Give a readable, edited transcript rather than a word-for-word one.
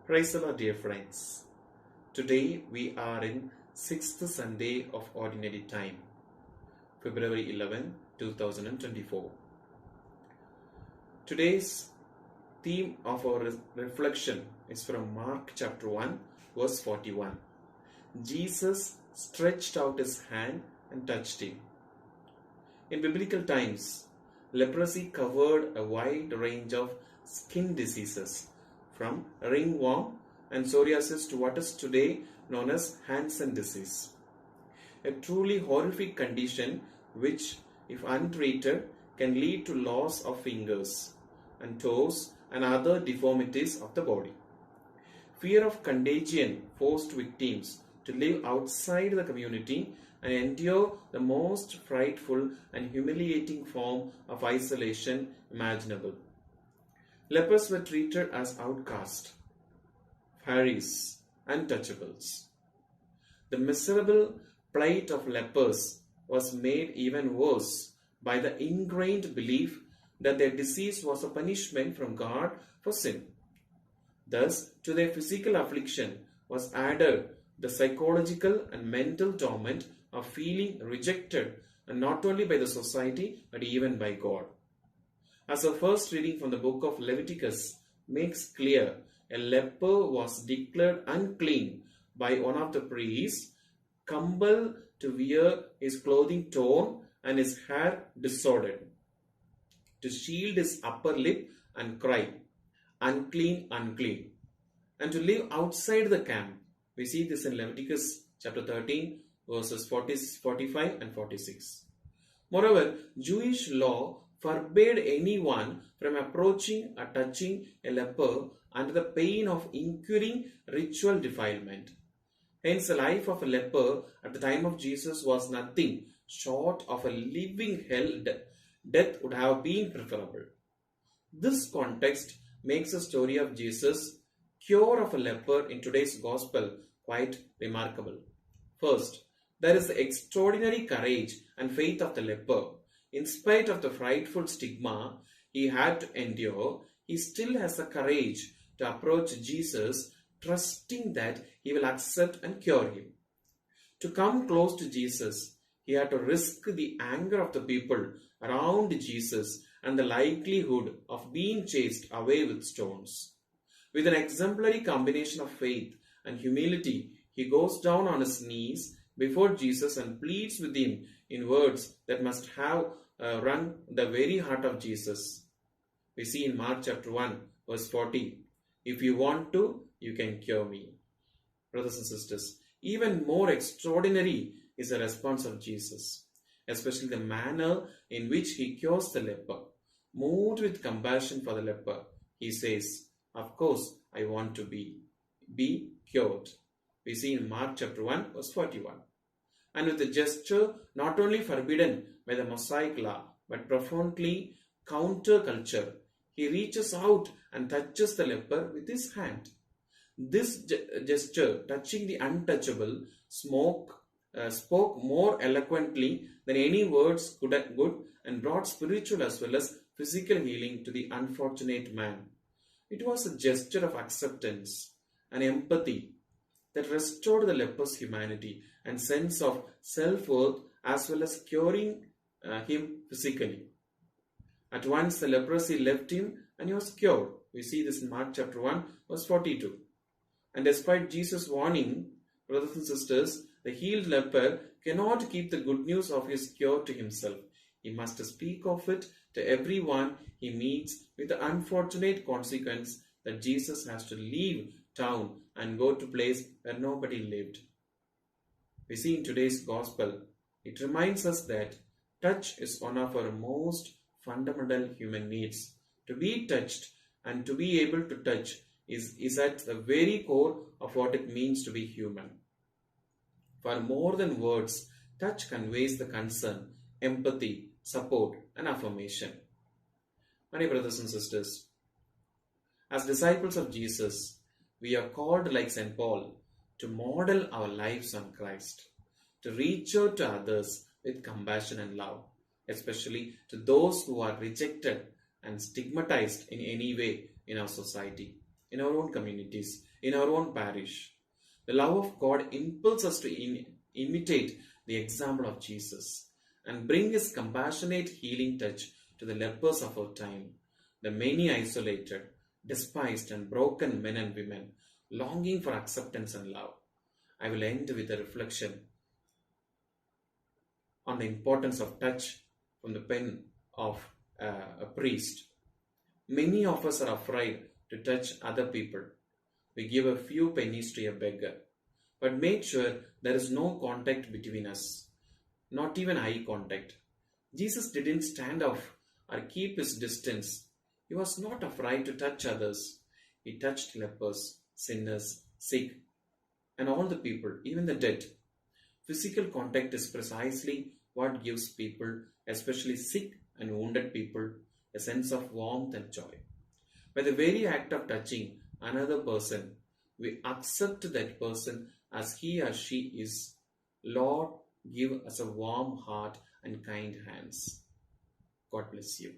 Praise the Lord, dear friends. Today we are in 6th Sunday of Ordinary Time, February 11, 2024. Today's theme of our reflection is from Mark chapter 1, verse 41. Jesus stretched out his hand and touched him. In biblical times, leprosy covered a wide range of skin diseases, from ringworm and psoriasis to what is today known as Hansen disease. A truly horrific condition which, if untreated, can lead to loss of fingers and toes and other deformities of the body. Fear of contagion forced victims to live outside the community and endure the most frightful and humiliating form of isolation imaginable. Lepers were treated as outcasts, Pharisees, untouchables. The miserable plight of lepers was made even worse by the ingrained belief that their disease was a punishment from God for sin. Thus, to their physical affliction was added the psychological and mental torment of feeling rejected, and not only by the society but even by God. As our first reading from the book of Leviticus makes clear, a leper was declared unclean by one of the priests, compelled to wear his clothing torn and his hair disordered, to shield his upper lip and cry, "Unclean, unclean," and to live outside the camp. We see this in Leviticus chapter 13, verses 45 and 46. Moreover, Jewish law forbade anyone from approaching or touching a leper under the pain of incurring ritual defilement. Hence, the life of a leper at the time of Jesus was nothing short of a living hell. Death would have been preferable. This context makes the story of Jesus' cure of a leper in today's gospel quite remarkable. First, there is the extraordinary courage and faith of the leper. In spite of the frightful stigma he had to endure, he still has the courage to approach Jesus, trusting that he will accept and cure him. To come close to Jesus, he had to risk the anger of the people around Jesus and the likelihood of being chased away with stones. With an exemplary combination of faith and humility, he goes down on his knees before Jesus and pleads with him in words that must have wrung the very heart of Jesus. We see in Mark chapter 1, verse 40, "If you want to, you can cure me." Brothers and sisters, even more extraordinary is the response of Jesus, especially the manner in which he cures the leper. Moved with compassion for the leper, he says, "Of course, I want to be cured." We see in Mark chapter 1, verse 41. And with a gesture not only forbidden by the Mosaic law, but profoundly counterculture, he reaches out and touches the leper with his hand. This gesture, touching the untouchable, spoke more eloquently than any words could and brought spiritual as well as physical healing to the unfortunate man. It was a gesture of acceptance and empathy that restored the leper's humanity and sense of self-worth, as well as curing him physically. At once the leprosy left him and he was cured. We see this in Mark chapter 1, verse 42. And despite Jesus' warning, brothers and sisters, the healed leper cannot keep the good news of his cure to himself. He must speak of it to everyone he meets, with the unfortunate consequence that Jesus has to leave town and go to a place where nobody lived. We see in today's gospel, it reminds us that touch is one of our most fundamental human needs. To be touched and to be able to touch is at the very core of what it means to be human. For more than words, touch conveys the concern, empathy, support, and affirmation. My brothers and sisters, as disciples of Jesus, we are called, like St. Paul, to model our lives on Christ, to reach out to others with compassion and love, especially to those who are rejected and stigmatized in any way in our society. in our own communities, in our own parish. The love of God impels us to imitate the example of Jesus and bring his compassionate healing touch to the lepers of our time, the many isolated, despised, and broken men and women longing for acceptance and love. I will end with a reflection on the importance of touch from the pen of a priest. Many of us are afraid to touch other people. We give a few pennies to a beggar, but make sure there is no contact between us, not even eye contact. Jesus didn't stand off or keep his distance. He was not afraid to touch others. He touched lepers, sinners, sick, and all the people, even the dead. Physical contact is precisely what gives people, especially sick and wounded people, a sense of warmth and joy. By the very act of touching another person, we accept that person as he or she is. Lord, give us a warm heart and kind hands. God bless you.